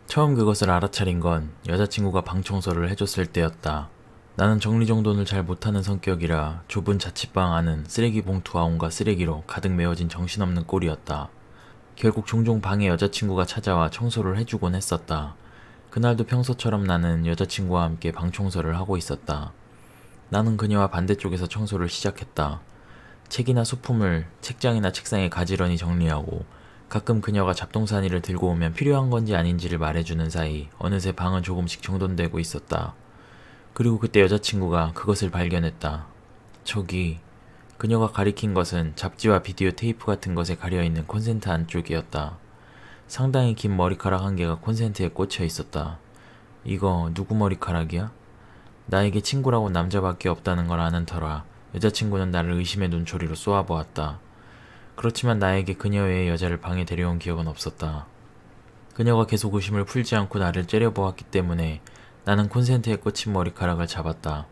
처음 그것을 알아차린 건 여자친구가 방 청소를 해줬을 때였다. 나는 정리정돈을 잘 못하는 성격이라 좁은 자취방 안은 쓰레기 봉투와 온갖 쓰레기로 가득 메워진 정신없는 꼴이었다. 결국 종종 방에 여자친구가 찾아와 청소를 해주곤 했었다. 그날도 평소처럼 나는 여자친구와 함께 방 청소를 하고 있었다. 나는 그녀와 반대쪽에서 청소를 시작했다. 책이나 소품을 책장이나 책상에 가지런히 정리하고 가끔 그녀가 잡동사니를 들고 오면 필요한 건지 아닌지를 말해주는 사이 어느새 방은 조금씩 정돈되고 있었다. 그리고 그때 여자친구가 그것을 발견했다. 저기, 그녀가 가리킨 것은 잡지와 비디오 테이프 같은 것에 가려있는 콘센트 안쪽이었다. 상당히 긴 머리카락 한 개가 콘센트에 꽂혀 있었다. 이거 누구 머리카락이야? 나에게 친구라고 남자밖에 없다는 걸 아는 터라 여자친구는 나를 의심의 눈초리로 쏘아보았다. 그렇지만 나에게 그녀 외의 여자를 방에 데려온 기억은 없었다. 그녀가 계속 의심을 풀지 않고 나를 째려보았기 때문에 나는 콘센트에 꽂힌 머리카락을 잡았다.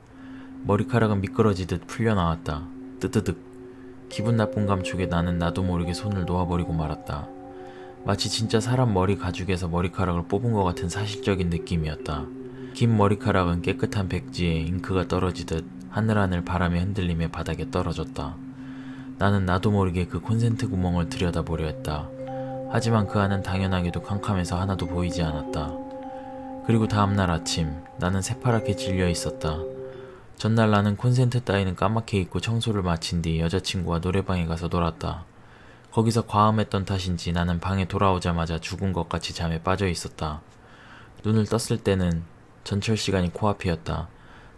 머리카락은 미끄러지듯 풀려나왔다. 뜨뜨득. 기분 나쁜 감촉에 나는 나도 모르게 손을 놓아버리고 말았다. 마치 진짜 사람 머리 가죽에서 머리카락을 뽑은 것 같은 사실적인 느낌이었다. 긴 머리카락은 깨끗한 백지에 잉크가 떨어지듯 하늘하늘 바람에 흔들리며 바닥에 떨어졌다. 나는 나도 모르게 그 콘센트 구멍을 들여다보려 했다. 하지만 그 안은 당연하게도 캄캄해서 하나도 보이지 않았다. 그리고 다음날 아침 나는 새파랗게 질려 있었다. 전날 나는 콘센트 따위는 까맣게 잊고 청소를 마친 뒤 여자친구와 노래방에 가서 놀았다. 거기서 과음했던 탓인지 나는 방에 돌아오자마자 죽은 것 같이 잠에 빠져 있었다. 눈을 떴을 때는 전철 시간이 코앞이었다.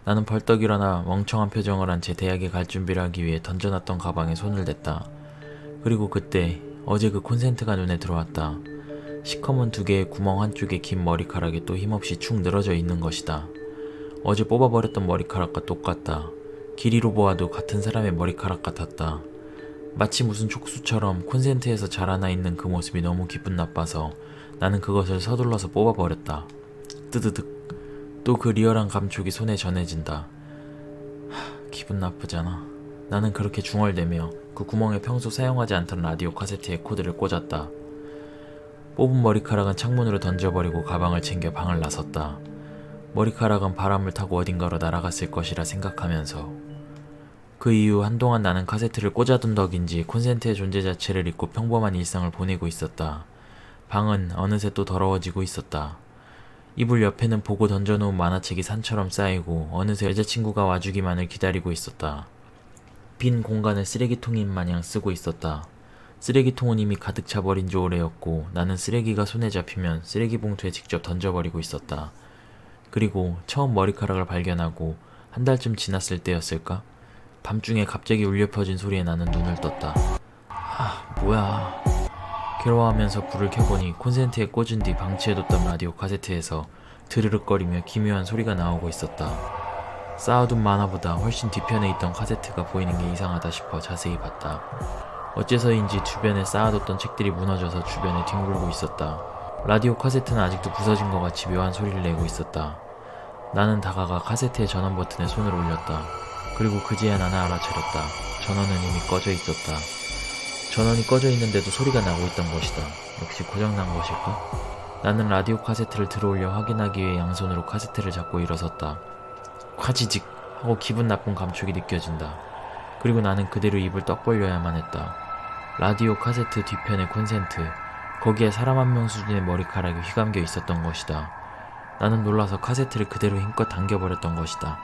나는 벌떡 일어나 멍청한 표정을 한 채 대학에 갈 준비를 하기 위해 던져놨던 가방에 손을 댔다. 그리고 그때 어제 그 콘센트가 눈에 들어왔다. 시커먼 두 개의 구멍 한쪽에 긴 머리카락이 또 힘없이 축 늘어져 있는 것이다. 어제 뽑아버렸던 머리카락과 똑같다. 길이로 보아도 같은 사람의 머리카락 같았다. 마치 무슨 촉수처럼 콘센트에서 자라나 있는 그 모습이 너무 기분 나빠서 나는 그것을 서둘러서 뽑아버렸다. 뜨드득. 또 그 리얼한 감촉이 손에 전해진다. 기분 나쁘잖아. 나는 그렇게 중얼대며 그 구멍에 평소 사용하지 않던 라디오 카세트에 코드를 꽂았다. 뽑은 머리카락은 창문으로 던져버리고 가방을 챙겨 방을 나섰다. 머리카락은 바람을 타고 어딘가로 날아갔을 것이라 생각하면서 그 이후 한동안 나는 카세트를 꽂아둔 덕인지 콘센트의 존재 자체를 잊고 평범한 일상을 보내고 있었다. 방은 어느새 또 더러워지고 있었다. 이불 옆에는 보고 던져놓은 만화책이 산처럼 쌓이고 어느새 여자친구가 와주기만을 기다리고 있었다. 빈 공간을 쓰레기통인 마냥 쓰고 있었다. 쓰레기통은 이미 가득 차버린 지 오래였고 나는 쓰레기가 손에 잡히면 쓰레기 봉투에 직접 던져버리고 있었다. 그리고 처음 머리카락을 발견하고 한 달쯤 지났을 때였을까? 밤중에 갑자기 울려 퍼진 소리에 나는 눈을 떴다. 뭐야. 괴로워하면서 불을 켜보니 콘센트에 꽂은 뒤 방치해뒀던 라디오 카세트에서 드르륵거리며 기묘한 소리가 나오고 있었다. 쌓아둔 만화보다 훨씬 뒤편에 있던 카세트가 보이는 게 이상하다 싶어 자세히 봤다. 어째서인지 주변에 쌓아뒀던 책들이 무너져서 주변에 뒹굴고 있었다. 라디오 카세트는 아직도 부서진 것 같이 묘한 소리를 내고 있었다. 나는 다가가 카세트의 전원 버튼에 손을 올렸다. 그리고 그제야 나는 알아차렸다. 전원은 이미 꺼져 있었다. 전원이 꺼져 있는데도 소리가 나고 있던 것이다. 역시 고장난 것일까? 나는 라디오 카세트를 들어올려 확인하기 위해 양손으로 카세트를 잡고 일어섰다. 콰지직 하고 기분 나쁜 감촉이 느껴진다. 그리고 나는 그대로 입을 떡 벌려야만 했다. 라디오 카세트 뒤편의 콘센트, 거기에 사람 한 명 수준의 머리카락이 휘감겨 있었던 것이다. 나는 놀라서 카세트를 그대로 힘껏 당겨버렸던 것이다.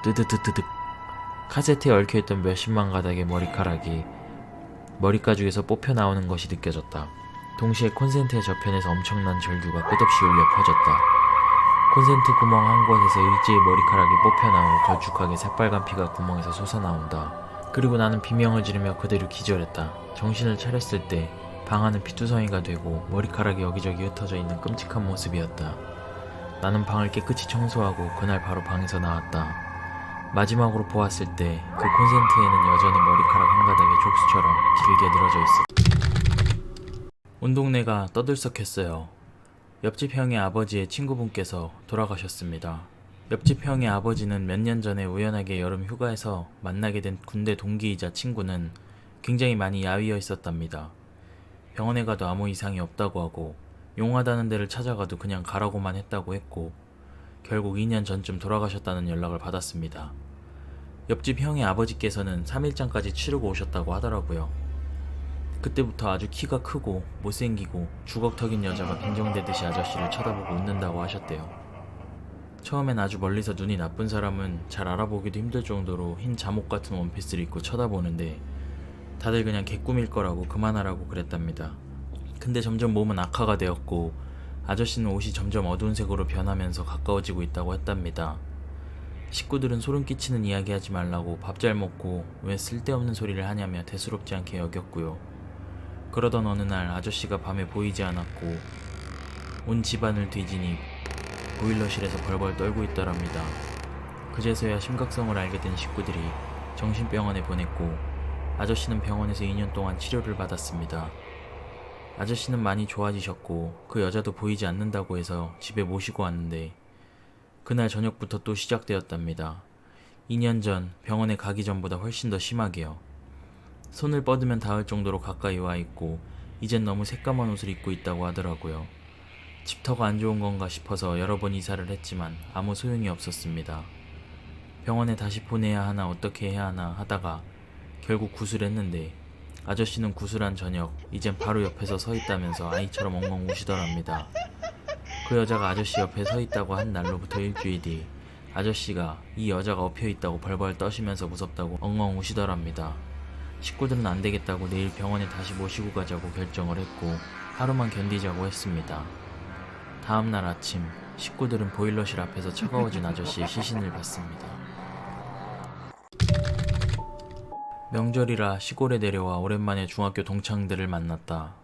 뜨드드드득. 카세트에 얽혀있던 몇십만 가닥의 머리카락이 머리가죽에서 뽑혀 나오는 것이 느껴졌다. 동시에 콘센트의 저편에서 엄청난 절규가 끝없이 울려 퍼졌다. 콘센트 구멍 한 곳에서 일제히 머리카락이 뽑혀 나오고 걸쭉하게 새빨간 피가 구멍에서 솟아나온다. 그리고 나는 비명을 지르며 그대로 기절했다. 정신을 차렸을 때 방 안은 피투성이가 되고 머리카락이 여기저기 흩어져 있는 끔찍한 모습이었다. 나는 방을 깨끗이 청소하고 그날 바로 방에서 나왔다. 마지막으로 보았을 때 그 콘센트에는 여전히 머리카락 한 가닥이 촉수처럼 길게 늘어져 있었다. 온 동네가 떠들썩했어요. 옆집 형의 아버지의 친구분께서 돌아가셨습니다. 옆집 형의 아버지는 몇 년 전에 우연하게 여름 휴가에서 만나게 된 군대 동기이자 친구는 굉장히 많이 야위어 있었답니다. 병원에 가도 아무 이상이 없다고 하고 용하다는 데를 찾아가도 그냥 가라고만 했다고 했고 결국 2년 전쯤 돌아가셨다는 연락을 받았습니다. 옆집 형의 아버지께서는 3일장까지 치르고 오셨다고 하더라고요. 그때부터 아주 키가 크고 못생기고 주걱턱인 여자가 빈정대듯이 아저씨를 쳐다보고 웃는다고 하셨대요. 처음엔 아주 멀리서 눈이 나쁜 사람은 잘 알아보기도 힘들 정도로 흰 잠옷 같은 원피스를 입고 쳐다보는데 다들 그냥 개꿈일 거라고 그만하라고 그랬답니다. 근데 점점 몸은 악화가 되었고 아저씨는 옷이 점점 어두운 색으로 변하면서 가까워지고 있다고 했답니다. 식구들은 소름 끼치는 이야기 하지 말라고 밥 잘 먹고 왜 쓸데없는 소리를 하냐며 대수롭지 않게 여겼고요. 그러던 어느 날 아저씨가 밤에 보이지 않았고 온 집안을 뒤지니 보일러실에서 벌벌 떨고 있더랍니다. 그제서야 심각성을 알게 된 식구들이 정신병원에 보냈고 아저씨는 병원에서 2년 동안 치료를 받았습니다. 아저씨는 많이 좋아지셨고 그 여자도 보이지 않는다고 해서 집에 모시고 왔는데 그날 저녁부터 또 시작되었답니다. 2년 전 병원에 가기 전보다 훨씬 더 심하게요. 손을 뻗으면 닿을 정도로 가까이 와 있고 이젠 너무 새까만 옷을 입고 있다고 하더라고요. 집터가 안 좋은 건가 싶어서 여러 번 이사를 했지만 아무 소용이 없었습니다. 병원에 다시 보내야 하나 어떻게 해야 하나 하다가 결국 구술했는데 아저씨는 구술한 저녁 이젠 바로 옆에서 서 있다면서 아이처럼 엉엉 우시더랍니다. 그 여자가 아저씨 옆에 서 있다고 한 날로부터 일주일 뒤 아저씨가 이 여자가 엎여 있다고 벌벌 떠시면서 무섭다고 엉엉 우시더랍니다. 식구들은 안 되겠다고 내일 병원에 다시 모시고 가자고 결정을 했고 하루만 견디자고 했습니다. 다음날 아침 식구들은 보일러실 앞에서 차가워진 아저씨의 시신을 봤습니다. 명절이라 시골에 내려와 오랜만에 중학교 동창들을 만났다.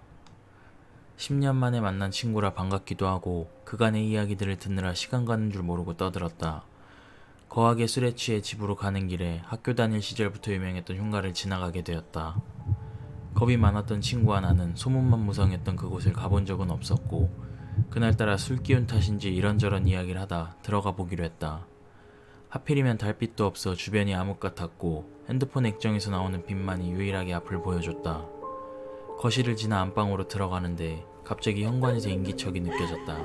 10년 만에 만난 친구라 반갑기도 하고 그간의 이야기들을 듣느라 시간 가는 줄 모르고 떠들었다. 거하게 술에 취해 집으로 가는 길에 학교 다닐 시절부터 유명했던 흉가를 지나가게 되었다. 겁이 많았던 친구와 나는 소문만 무성했던 그곳을 가본 적은 없었고 그날따라 술 기운 탓인지 이런저런 이야기를 하다 들어가 보기로 했다. 하필이면 달빛도 없어 주변이 암흑 같았고 핸드폰 액정에서 나오는 빛만이 유일하게 앞을 보여줬다. 거실을 지나 안방으로 들어가는데 갑자기 현관에서 인기척이 느껴졌다.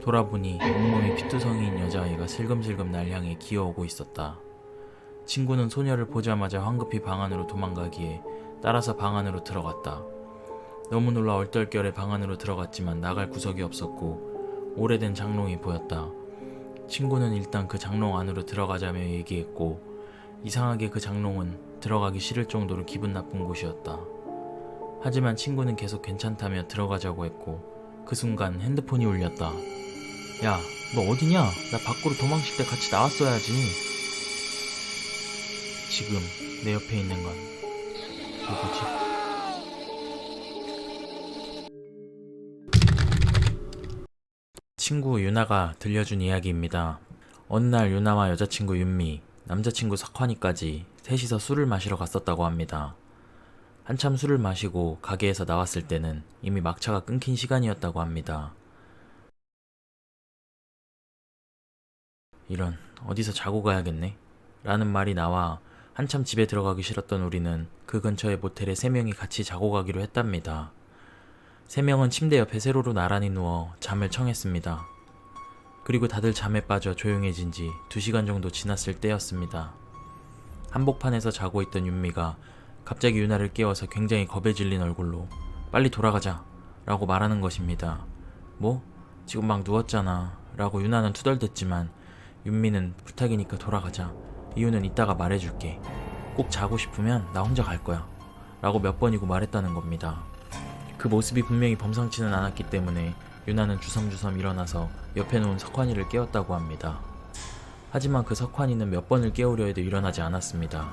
돌아보니 온몸이 피투성이인 여자아이가 슬금슬금 날 향해 기어오고 있었다. 친구는 소녀를 보자마자 황급히 방 안으로 도망가기에 따라서 방 안으로 들어갔다. 너무 놀라 얼떨결에 방 안으로 들어갔지만 나갈 구석이 없었고 오래된 장롱이 보였다. 친구는 일단 그 장롱 안으로 들어가자며 얘기했고 이상하게 그 장롱은 들어가기 싫을 정도로 기분 나쁜 곳이었다. 하지만 친구는 계속 괜찮다며 들어가자고 했고 그 순간 핸드폰이 울렸다. 야, 너 어디냐? 나 밖으로 도망칠 때 같이 나왔어야지. 지금 내 옆에 있는 건 누구지? 친구 유나가 들려준 이야기입니다. 어느 날 유나와 여자친구 윤미, 남자친구 석환이까지 셋이서 술을 마시러 갔었다고 합니다. 한참 술을 마시고 가게에서 나왔을 때는 이미 막차가 끊긴 시간이었다고 합니다. 이런, 어디서 자고 가야겠네? 라는 말이 나와 한참 집에 들어가기 싫었던 우리는 그 근처의 모텔에 3명이 같이 자고 가기로 했답니다. 3명은 침대 옆에 세로로 나란히 누워 잠을 청했습니다. 그리고 다들 잠에 빠져 조용해진 지 2시간 정도 지났을 때였습니다. 한복판에서 자고 있던 윤미가 갑자기 유나를 깨워서 굉장히 겁에 질린 얼굴로 빨리 돌아가자 라고 말하는 것입니다. 뭐? 지금 막 누웠잖아 라고 유나는 투덜댔지만 윤미는 부탁이니까 돌아가자. 이유는 이따가 말해줄게. 꼭 자고 싶으면 나 혼자 갈 거야 라고 몇 번이고 말했다는 겁니다. 그 모습이 분명히 범상치는 않았기 때문에 유나는 주섬주섬 일어나서 옆에 놓은 석환이를 깨웠다고 합니다. 하지만 그 석환이는 몇 번을 깨우려 해도 일어나지 않았습니다.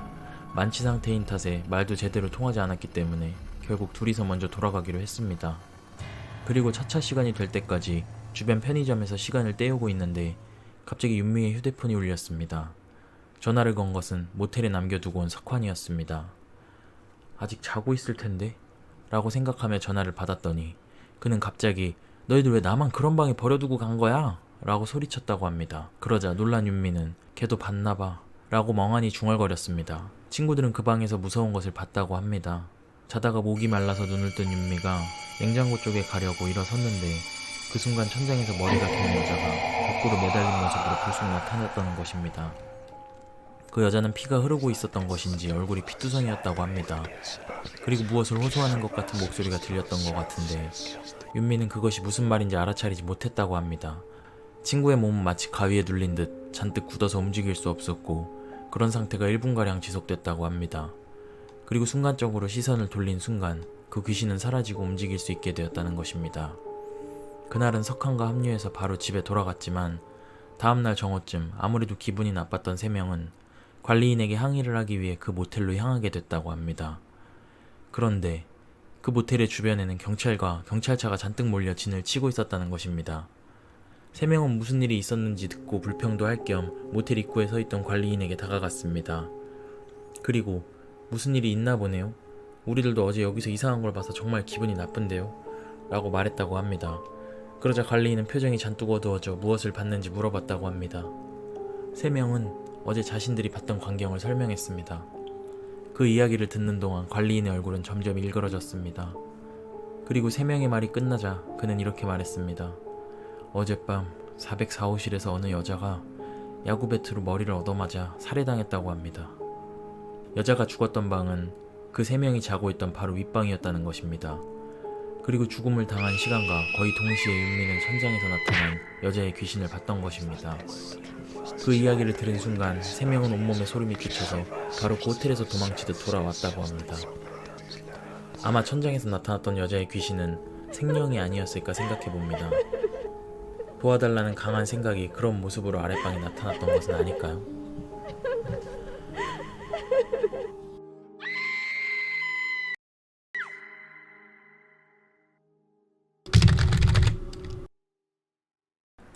만취 상태인 탓에 말도 제대로 통하지 않았기 때문에 결국 둘이서 먼저 돌아가기로 했습니다. 그리고 차차 시간이 될 때까지 주변 편의점에서 시간을 때우고 있는데 갑자기 윤미의 휴대폰이 울렸습니다. 전화를 건 것은 모텔에 남겨두고 온 석환이었습니다. 아직 자고 있을 텐데? 라고 생각하며 전화를 받았더니 그는 갑자기 너희들 왜 나만 그런 방에 버려두고 간 거야? 라고 소리쳤다고 합니다. 그러자 놀란 윤미는 걔도 봤나봐 라고 멍하니 중얼거렸습니다. 친구들은 그 방에서 무서운 것을 봤다고 합니다. 자다가 목이 말라서 눈을 뜬 윤미가 냉장고 쪽에 가려고 일어섰는데 그 순간 천장에서 머리가 긴 여자가 거꾸로 매달린 모습으로 불쑥 나타났다는 것입니다. 그 여자는 피가 흐르고 있었던 것인지 얼굴이 피투성이었다고 합니다. 그리고 무엇을 호소하는 것 같은 목소리가 들렸던 것 같은데 윤미는 그것이 무슨 말인지 알아차리지 못했다고 합니다. 친구의 몸은 마치 가위에 눌린 듯 잔뜩 굳어서 움직일 수 없었고 그런 상태가 1분가량 지속됐다고 합니다. 그리고 순간적으로 시선을 돌린 순간 그 귀신은 사라지고 움직일 수 있게 되었다는 것입니다. 그날은 석한과 합류해서 바로 집에 돌아갔지만 다음날 정오쯤 아무래도 기분이 나빴던 3명은 관리인에게 항의를 하기 위해 그 모텔로 향하게 됐다고 합니다. 그런데 그 모텔의 주변에는 경찰과 경찰차가 잔뜩 몰려 진을 치고 있었다는 것입니다. 3명은 무슨 일이 있었는지 듣고 불평도 할 겸 모텔 입구에 서 있던 관리인에게 다가갔습니다. 그리고 무슨 일이 있나 보네요. 우리들도 어제 여기서 이상한 걸 봐서 정말 기분이 나쁜데요. 라고 말했다고 합니다. 그러자 관리인은 표정이 잔뜩 어두워져 무엇을 봤는지 물어봤다고 합니다. 3명은 어제 자신들이 봤던 광경을 설명했습니다. 그 이야기를 듣는 동안 관리인의 얼굴은 점점 일그러졌습니다. 그리고 3명의 말이 끝나자 그는 이렇게 말했습니다. 어젯밤 404호실에서 어느 여자가 야구 배트로 머리를 얻어맞아 살해당했다고 합니다. 여자가 죽었던 방은 그 3명이 자고 있던 바로 윗방이었다는 것입니다. 그리고 죽음을 당한 시간과 거의 동시에 윤미는 천장에서 나타난 여자의 귀신을 봤던 것입니다. 그 이야기를 들은 순간 3명은 온몸에 소름이 끼쳐서 바로 그 호텔에서 도망치듯 돌아왔다고 합니다. 아마 천장에서 나타났던 여자의 귀신은 생령이 아니었을까 생각해봅니다. 도와달라는 강한 생각이 그런 모습으로 아랫방에 나타났던 것은 아닐까요?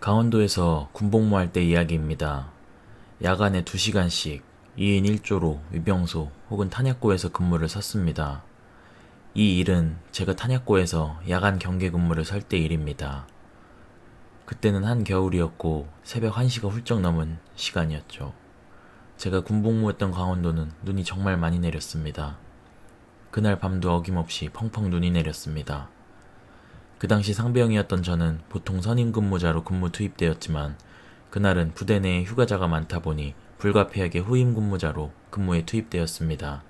강원도에서 군복무할 때 이야기입니다. 야간에 2시간씩 2인 1조로 위병소 혹은 탄약고에서 근무를 섰습니다. 이 일은 제가 탄약고에서 야간 경계 근무를 설 때 일입니다. 그때는 한겨울이었고 새벽 1시가 훌쩍 넘은 시간이었죠. 제가 군복무했던 강원도는 눈이 정말 많이 내렸습니다. 그날 밤도 어김없이 펑펑 눈이 내렸습니다. 그 당시 상병이었던 저는 보통 선임 근무자로 근무 투입되었지만 그날은 부대 내에 휴가자가 많다 보니 불가피하게 후임 근무자로 근무에 투입되었습니다.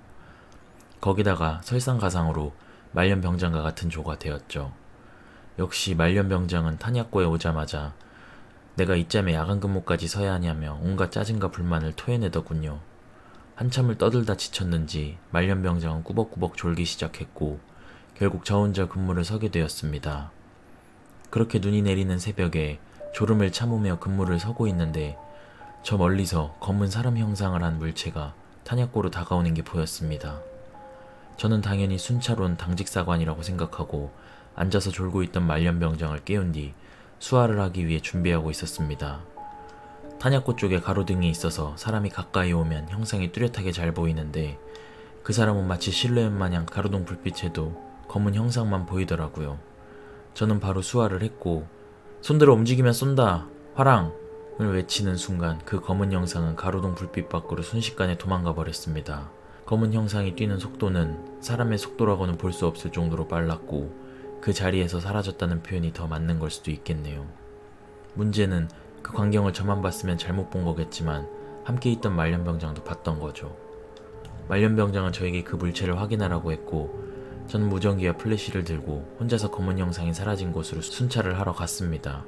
거기다가 설상가상으로 말년병장과 같은 조가 되었죠. 역시 말년병장은 탄약고에 오자마자 내가 이짬에 야간 근무까지 서야 하냐며 온갖 짜증과 불만을 토해내더군요. 한참을 떠들다 지쳤는지 말년병장은 꾸벅꾸벅 졸기 시작했고 결국 저 혼자 근무를 서게 되었습니다. 그렇게 눈이 내리는 새벽에 졸음을 참으며 근무를 서고 있는데 저 멀리서 검은 사람 형상을 한 물체가 탄약고로 다가오는 게 보였습니다. 저는 당연히 순찰온 당직사관이라고 생각하고 앉아서 졸고 있던 말년병장을 깨운 뒤 수화를 하기 위해 준비하고 있었습니다. 탄약고 쪽에 가로등이 있어서 사람이 가까이 오면 형상이 뚜렷하게 잘 보이는데 그 사람은 마치 실루엣 마냥 가로등 불빛에도 검은 형상만 보이더라고요. 저는 바로 수화를 했고 손들어 움직이면 쏜다! 화랑을 외치는 순간 그 검은 형상은 가로등 불빛 밖으로 순식간에 도망가 버렸습니다. 검은 형상이 뛰는 속도는 사람의 속도라고는 볼 수 없을 정도로 빨랐고 그 자리에서 사라졌다는 표현이 더 맞는 걸 수도 있겠네요. 문제는 그 광경을 저만 봤으면 잘못 본 거겠지만 함께 있던 말년병장도 봤던 거죠. 말년병장은 저에게 그 물체를 확인하라고 했고 저는 무전기와 플래시를 들고 혼자서 검은 형상이 사라진 곳으로 순찰을 하러 갔습니다.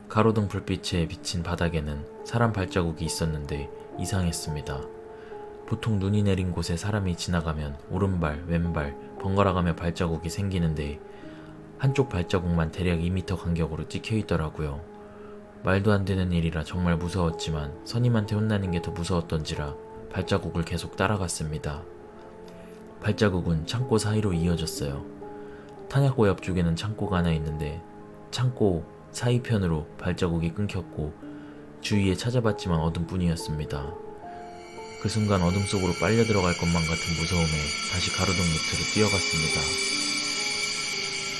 가로등 불빛에 비친 바닥에는 사람 발자국이 있었는데 이상했습니다. 보통 눈이 내린 곳에 사람이 지나가면 오른발, 왼발 번갈아가며 발자국이 생기는데 한쪽 발자국만 대략 2m 간격으로 찍혀 있더라고요. 말도 안 되는 일이라 정말 무서웠지만 선임한테 혼나는 게 더 무서웠던지라 발자국을 계속 따라갔습니다. 발자국은 창고 사이로 이어졌어요. 탄약고 옆쪽에는 창고가 하나 있는데 창고 사이편으로 발자국이 끊겼고 주위에 찾아봤지만 어둠뿐이었습니다. 그 순간 어둠 속으로 빨려 들어갈 것만 같은 무서움에 다시 가로등 밑으로 뛰어갔습니다.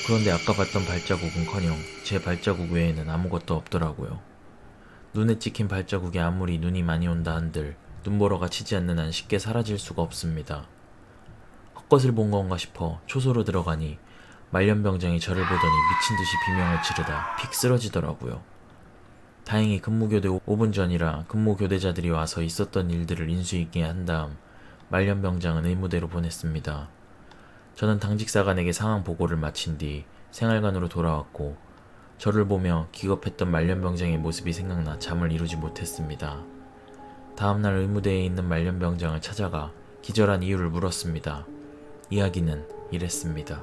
그런데 아까 봤던 발자국은커녕 제 발자국 외에는 아무것도 없더라고요. 눈에 찍힌 발자국이 아무리 눈이 많이 온다 한들 눈보라가 치지 않는 한 쉽게 사라질 수가 없습니다. 헛것을 본 건가 싶어 초소로 들어가니 말년병장이 저를 보더니 미친듯이 비명을 지르다 픽 쓰러지더라고요. 다행히 근무교대 5분 전이라 근무교대자들이 와서 있었던 일들을 인수인계 한 다음 말년병장은 의무대로 보냈습니다. 저는 당직사관에게 상황 보고를 마친 뒤 생활관으로 돌아왔고 저를 보며 기겁했던 말년병장의 모습이 생각나 잠을 이루지 못했습니다. 다음날 의무대에 있는 말년병장을 찾아가 기절한 이유를 물었습니다. 이야기는 이랬습니다.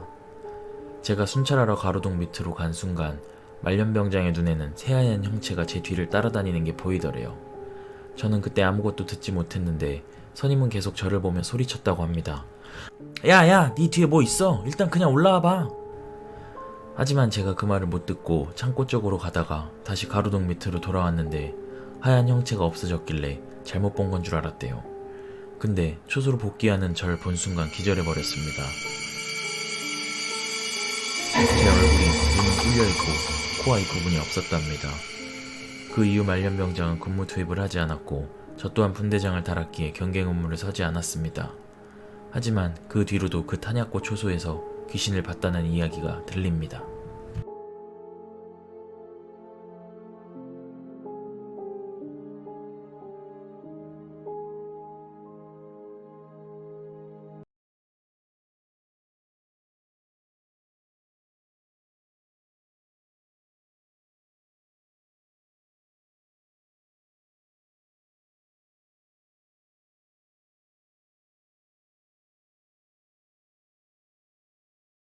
제가 순찰하러 가로등 밑으로 간 순간 말년병장의 눈에는 새하얀 형체가 제 뒤를 따라다니는 게 보이더래요. 저는 그때 아무것도 듣지 못했는데 선임은 계속 저를 보며 소리쳤다고 합니다. 야야, 네 뒤에 뭐 있어? 일단 그냥 올라와봐. 하지만 제가 그 말을 못 듣고 창고 쪽으로 가다가 다시 가로등 밑으로 돌아왔는데 하얀 형체가 없어졌길래 잘못 본 건 줄 알았대요. 근데 초소로 복귀하는 절 본 순간 기절해버렸습니다. 제 얼굴이 눈은 뚫려있고 코와 입 부분이 없었답니다. 그 이후 말년병장은 근무 투입을 하지 않았고 저 또한 분대장을 달았기에 경계 근무를 서지 않았습니다. 하지만 그 뒤로도 그 탄약고 초소에서 귀신을 봤다는 이야기가 들립니다.